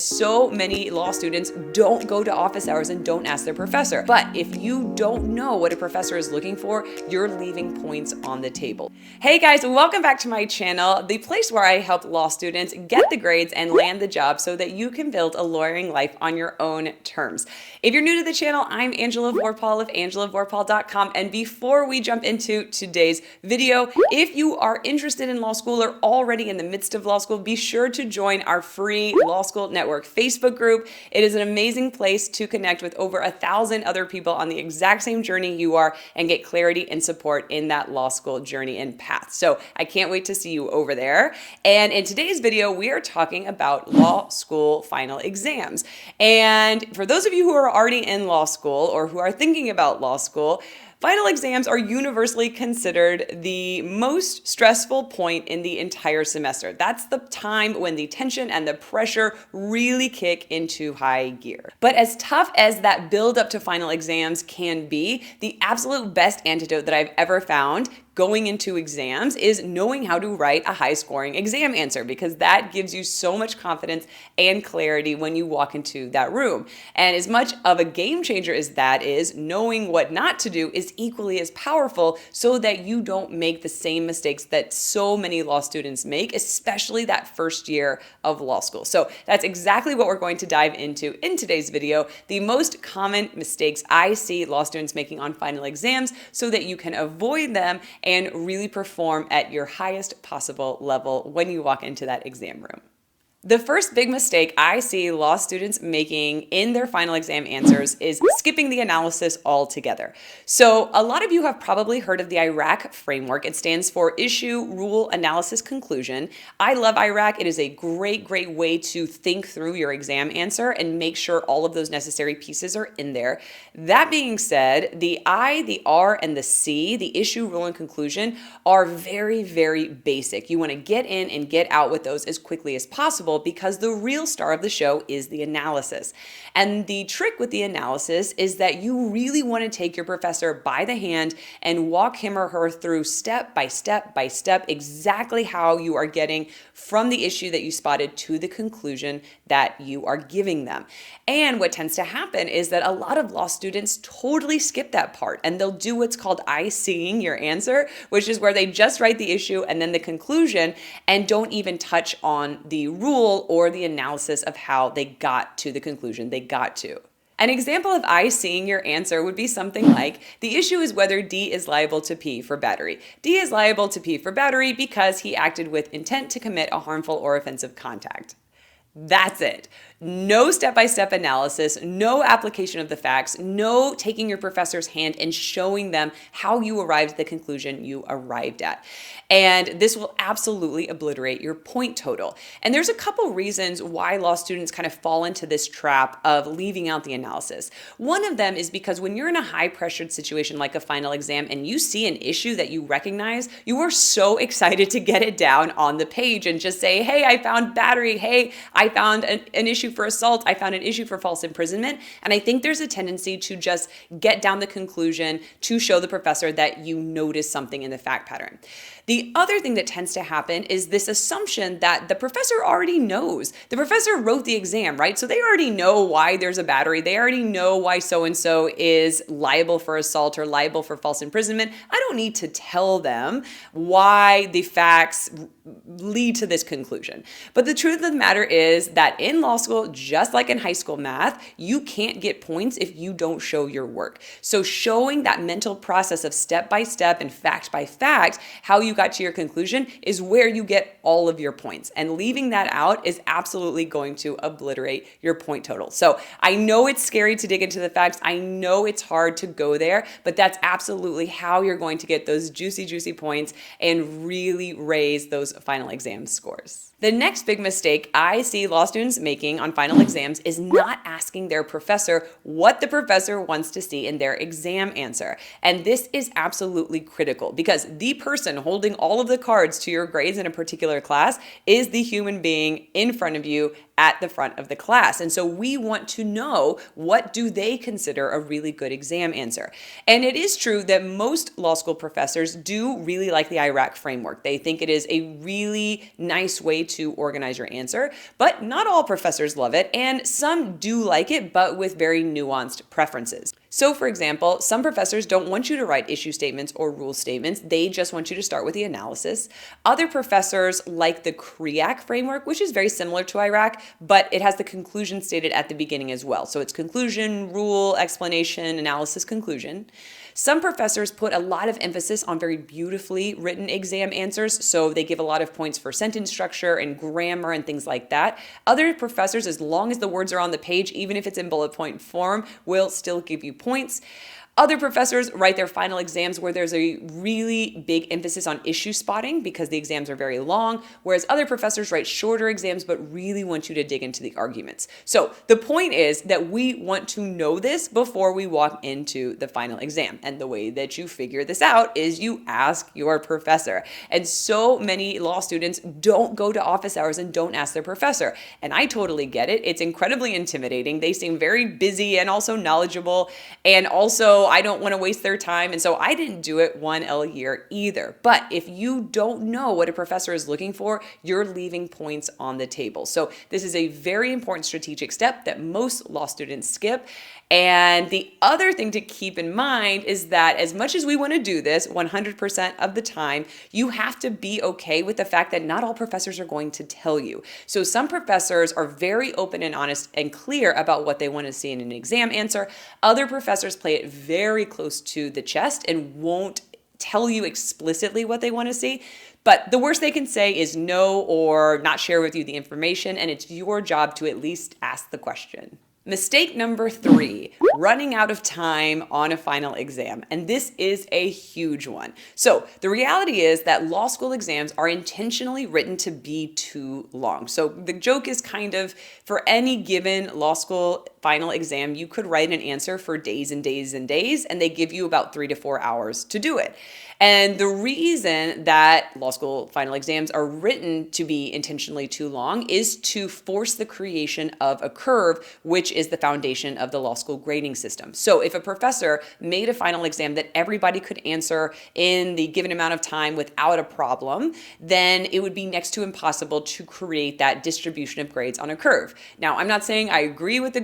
so many law students don't go to office hours and don't ask their professor. But if you don't know what a professor is looking for, you're leaving points on the table. Hey guys, welcome back to my channel, the place where I help law students get the grades and land the job so that you can build a lawyering life on your own terms. If you're new to the channel, I'm Angela Vorpahl of angelavorpahl.com. And before we jump into today's video, if you are interested in law school or already in the midst of law school, be sure to join our free Law School Network Facebook group. It is an amazing place to connect with over 1,000 other people on the exact same journey you are and get clarity and support in that law school journey and path. So I can't wait to see you over there. And in today's video, we are talking about law school final exams. And for those of you who are already in law school or who are thinking about law school, final exams are universally considered the most stressful point in the entire semester. That's the time when the tension and the pressure really kick into high gear. But as tough as that build up to final exams can be, the absolute best antidote that I've ever found going into exams is knowing how to write a high-scoring exam answer, because that gives you so much confidence and clarity when you walk into that room. And as much of a game changer as that is, knowing what not to do is equally as powerful so that you don't make the same mistakes that so many law students make, especially that first year of law school. So that's exactly what we're going to dive into in today's video, the most common mistakes I see law students making on final exams so that you can avoid them and really perform at your highest possible level when you walk into that exam room. The first big mistake I see law students making in their final exam answers is skipping the analysis altogether. So a lot of you have probably heard of the IRAC framework. It stands for Issue, Rule, Analysis, Conclusion. I love IRAC. It is a great way to think through your exam answer and make sure all of those necessary pieces are in there. That being said, the I, the R, and the C, the issue, rule, and conclusion, are very basic. You want to get in and get out with those as quickly as possible, because the real star of the show is the analysis. And the trick with the analysis is that you really want to take your professor by the hand and walk him or her through step by step exactly how you are getting from the issue that you spotted to the conclusion that you are giving them. And what tends to happen is that a lot of law students totally skip that part, and they'll do what's called I-Seeing your answer, which is where they just write the issue and then the conclusion and don't even touch on the rule or the analysis of how they got to the conclusion they got to. An example of I-Seeing your answer would be something like, the issue is whether D is liable to P for battery. D is liable to P for battery because he acted with intent to commit a harmful or offensive contact. That's it. No step-by-step analysis, no application of the facts, no taking your professor's hand and showing them how you arrived at the conclusion you arrived at. And this will absolutely obliterate your point total. And there's a couple reasons why law students kind of fall into this trap of leaving out the analysis. One of them is because when you're in a high-pressured situation like a final exam and you see an issue that you recognize, you are so excited to get it down on the page and just say, hey, I found battery. Hey, I found an issue for assault. I found an issue for false imprisonment. And I think there's a tendency to just get down the conclusion to show the professor that you noticed something in the fact pattern. The other thing that tends to happen is this assumption that the professor already knows. The professor wrote the exam, right? So they already know why there's a battery. They already know why so-and-so is liable for assault or liable for false imprisonment. I don't need to tell them why the facts lead to this conclusion. But the truth of the matter is that in law school, just like in high school math, you can't get points if you don't show your work. So showing that mental process of step by step and fact by fact, how you got to your conclusion is where you get all of your points. And leaving that out is absolutely going to obliterate your point total. So I know it's scary to dig into the facts. I know it's hard to go there, but that's absolutely how you're going to get those juicy points and really raise those final exam scores. The next big mistake I see law students making on final exams is not asking their professor what the professor wants to see in their exam answer. And this is absolutely critical because the person holding all of the cards to your grades in a particular class is the human being in front of you at the front of the class. And so we want to know, what do they consider a really good exam answer? And it is true that most law school professors do really like the IRAC framework. They think it is a really nice way to organize your answer, but not all professors love it, and some do like it, but with very nuanced preferences. So for example, some professors don't want you to write issue statements or rule statements. They just want you to start with the analysis. Other professors like the CREAC framework, which is very similar to IRAC, but it has the conclusion stated at the beginning as well. So it's conclusion, rule, explanation, analysis, conclusion. Some professors put a lot of emphasis on very beautifully written exam answers, so they give a lot of points for sentence structure and grammar and things like that. Other professors, as long as the words are on the page, even if it's in bullet point form, will still give you points. Other professors write their final exams where there's a really big emphasis on issue spotting because the exams are very long, whereas other professors write shorter exams but really want you to dig into the arguments. So the point is that we want to know this before we walk into the final exam. And the way that you figure this out is you ask your professor. And so many law students don't go to office hours and don't ask their professor. And I totally get it. It's incredibly intimidating. They seem very busy and also knowledgeable, and also I don't want to waste their time. And so I didn't do it 1L year either. But if you don't know what a professor is looking for, you're leaving points on the table. So this is a very important strategic step that most law students skip. And the other thing to keep in mind is that as much as we want to do this 100% of the time, you have to be okay with the fact that not all professors are going to tell you. So some professors are very open and honest and clear about what they want to see in an exam answer. Other professors play it very close to the chest and won't tell you explicitly what they want to see. But the worst they can say is no or not share with you the information, and it's your job to at least ask the question. Mistake number 3, running out of time on a final exam. And this is a huge one. So the reality is that law school exams are intentionally written to be too long. So the joke is kind of, for any given law school final exam, you could write an answer for days and days and days, and they give you about 3 to 4 hours to do it. And the reason that law school final exams are written to be intentionally too long is to force the creation of a curve, which is the foundation of the law school grading system. So if a professor made a final exam that everybody could answer in the given amount of time without a problem, then it would be next to impossible to create that distribution of grades on a curve. Now, I'm not saying I agree with the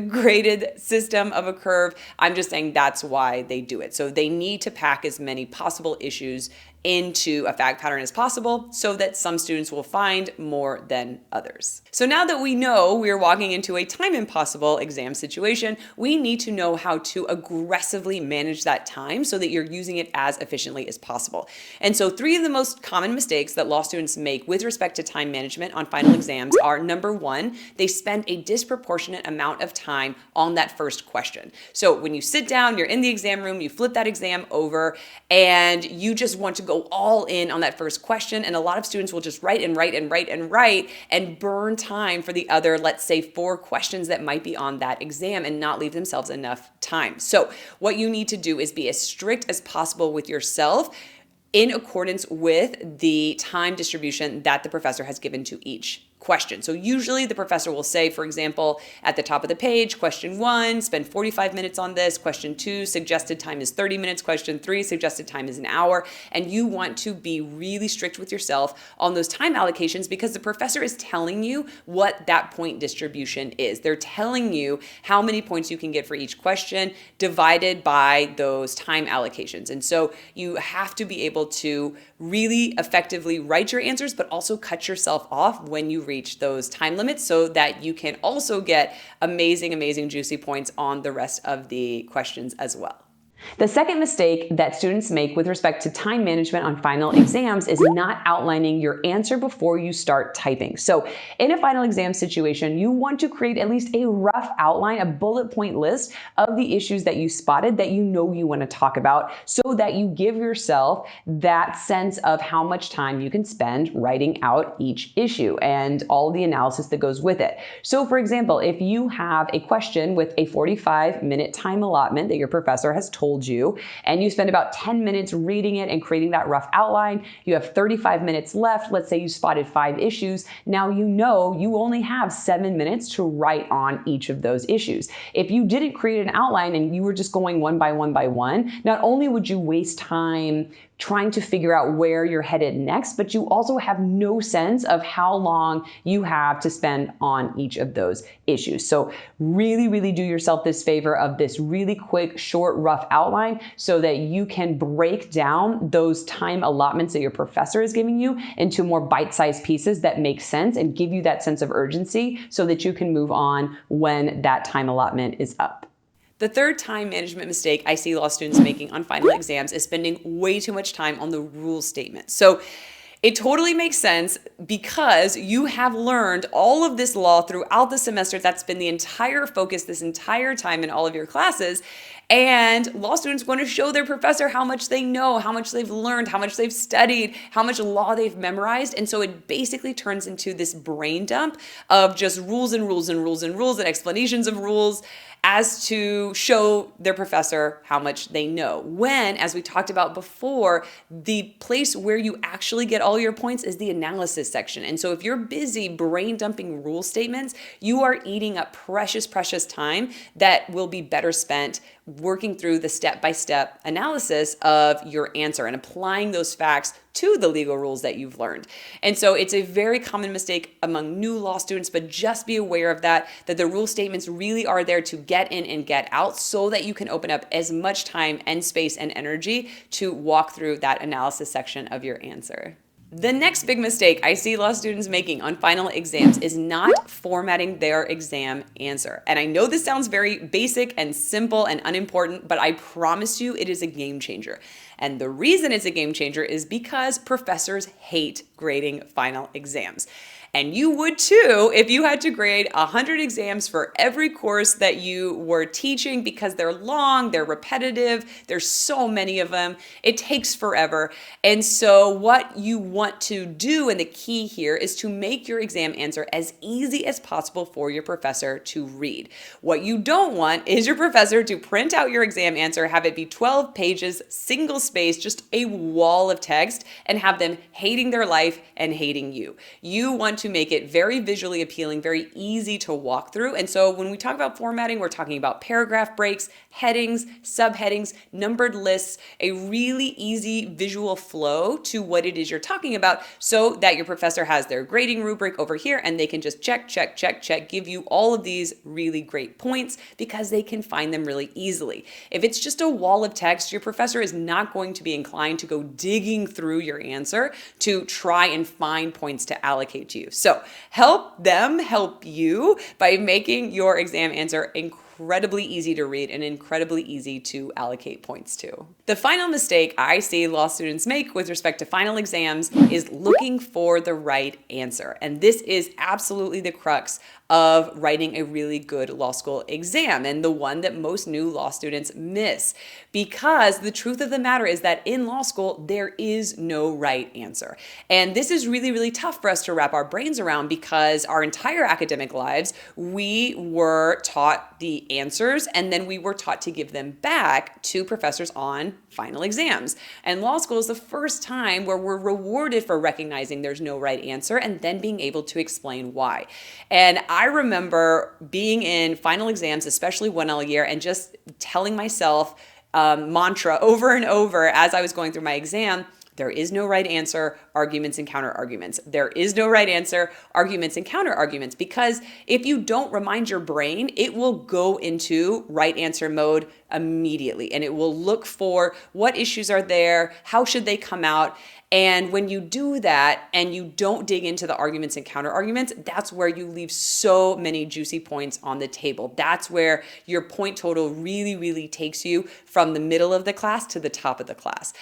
graded system of a curve. I'm just saying that's why they do it. So they need to pack as many possible issues into a fact pattern as possible so that some students will find more than others. So now that we know we're walking into a time impossible exam situation, we need to know how to aggressively manage that time so that you're using it as efficiently as possible. And so 3 of the most common mistakes that law students make with respect to time management on final exams are: number 1, they spend a disproportionate amount of time on that first question. So when you sit down, you're in the exam room, you flip that exam over, and you just want to go all in on that first question. And a lot of students will just write and write and write and write and burn time for the other, let's say, 4 questions that might be on that exam and not leave themselves enough time. So what you need to do is be as strict as possible with yourself in accordance with the time distribution that the professor has given to each question. So usually the professor will say, for example, at the top of the page, question 1, spend 45 minutes on this. Question 2, suggested time is 30 minutes. Question 3, suggested time is an hour. And you want to be really strict with yourself on those time allocations because the professor is telling you what that point distribution is. They're telling you how many points you can get for each question divided by those time allocations. And so you have to be able to really effectively write your answers, but also cut yourself off when you reach those time limits so that you can also get amazing, amazing juicy points on the rest of the questions as well. The second mistake that students make with respect to time management on final exams is not outlining your answer before you start typing. So in a final exam situation, you want to create at least a rough outline, a bullet point list of the issues that you spotted that you know you want to talk about so that you give yourself that sense of how much time you can spend writing out each issue and all the analysis that goes with it. So for example, if you have a question with a 45-minute time allotment that your professor has told told you, and you spend about 10 minutes reading it and creating that rough outline. You have 35 minutes left. Let's say you spotted 5 issues. Now you know you only have 7 minutes to write on each of those issues. If you didn't create an outline and you were just going one by one, not only would you waste time trying to figure out where you're headed next, but you also have no sense of how long you have to spend on each of those issues. So really, really do yourself this favor of this really quick, short, rough outline so that you can break down those time allotments that your professor is giving you into more bite-sized pieces that make sense and give you that sense of urgency so that you can move on when that time allotment is up. The third time management mistake I see law students making on final exams is spending way too much time on the rule statement. So it totally makes sense because you have learned all of this law throughout the semester. That's been the entire focus this entire time in all of your classes. And law students want to show their professor how much they know, how much they've learned, how much they've studied, how much law they've memorized. And so it basically turns into this brain dump of just rules and rules and rules and rules and explanations of rules as to show their professor how much they know. When, as we talked about before, the place where you actually get all your points is the analysis section. And so if you're busy brain dumping rule statements, you are eating up precious, precious time that will be better spent working through the step-by-step analysis of your answer and applying those facts to the legal rules that you've learned. And so it's a very common mistake among new law students, but just be aware of that the rule statements really are there to get in and get out so that you can open up as much time and space and energy to walk through that analysis section of your answer. The next big mistake I see law students making on final exams is not formatting their exam answer. And I know this sounds very basic and simple and unimportant, but I promise you it is a game changer. And the reason it's a game changer is because professors hate grading final exams. And you would too if you had to grade 100 exams for every course that you were teaching because they're long, they're repetitive, there's so many of them, it takes forever. And so what you want to do, and the key here, is to make your exam answer as easy as possible for your professor to read. What you don't want is your professor to print out your exam answer, have it be 12 pages, single space, just a wall of text, and have them hating their life and hating you. You want to make it very visually appealing, very easy to walk through. And so when we talk about formatting, we're talking about paragraph breaks, headings, subheadings, numbered lists, a really easy visual flow to what it is you're talking about so that your professor has their grading rubric over here and they can just check, check, check, check, give you all of these really great points because they can find them really easily. If it's just a wall of text, your professor is not going to be inclined to go digging through your answer to try and find points to allocate to you. So help them help you by making your exam answer incredibly easy to read and incredibly easy to allocate points to. The final mistake I see law students make with respect to final exams is looking for the right answer. And this is absolutely the crux of writing a really good law school exam, and the one that most new law students miss. Because the truth of the matter is that in law school, there is no right answer. And this is really, really tough for us to wrap our brains around because our entire academic lives, we were taught the answers and then we were taught to give them back to professors on final exams. And law school is the first time where we're rewarded for recognizing there's no right answer and then being able to explain why. And I remember being in final exams, especially 1L year, and just telling myself mantra over and over as I was going through my exam: there is no right answer, arguments and counter arguments. There is no right answer, arguments and counter arguments. Because if you don't remind your brain, it will go into right answer mode immediately. And it will look for what issues are there, how should they come out. And when you do that and you don't dig into the arguments and counter arguments, that's where you leave so many juicy points on the table. That's where your point total really, really takes you from the middle of the class to the top of the class.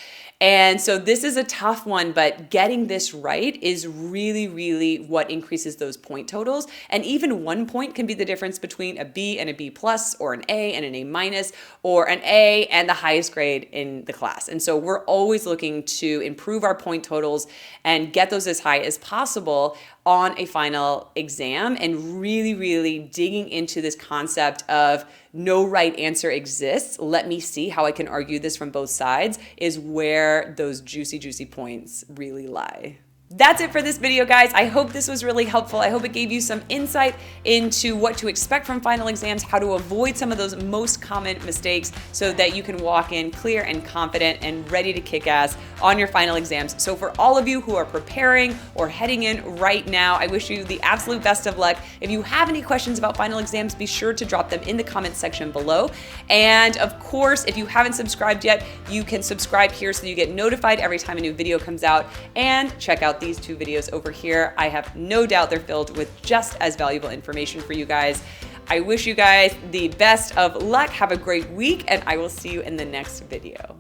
And so this is a tough one, but getting this right is really, really what increases those point totals. And even 1 point can be the difference between a B and a B plus, or an A and an A minus, or an A and the highest grade in the class. And so we're always looking to improve our point totals and get those as high as possible on a final exam, and really, really digging into this concept of no right answer exists. Let me see how I can argue this from both sides is where those juicy, juicy points really lie. That's it for this video, guys. I hope this was really helpful. I hope it gave you some insight into what to expect from final exams, how to avoid some of those most common mistakes so that you can walk in clear and confident and ready to kick ass on your final exams. So for all of you who are preparing or heading in right now, I wish you the absolute best of luck. If you have any questions about final exams, be sure to drop them in the comment section below. And of course, if you haven't subscribed yet, you can subscribe here so you get notified every time a new video comes out, and check out these 2 videos over here. I have no doubt they're filled with just as valuable information for you guys. I wish you guys the best of luck. Have a great week, and I will see you in the next video.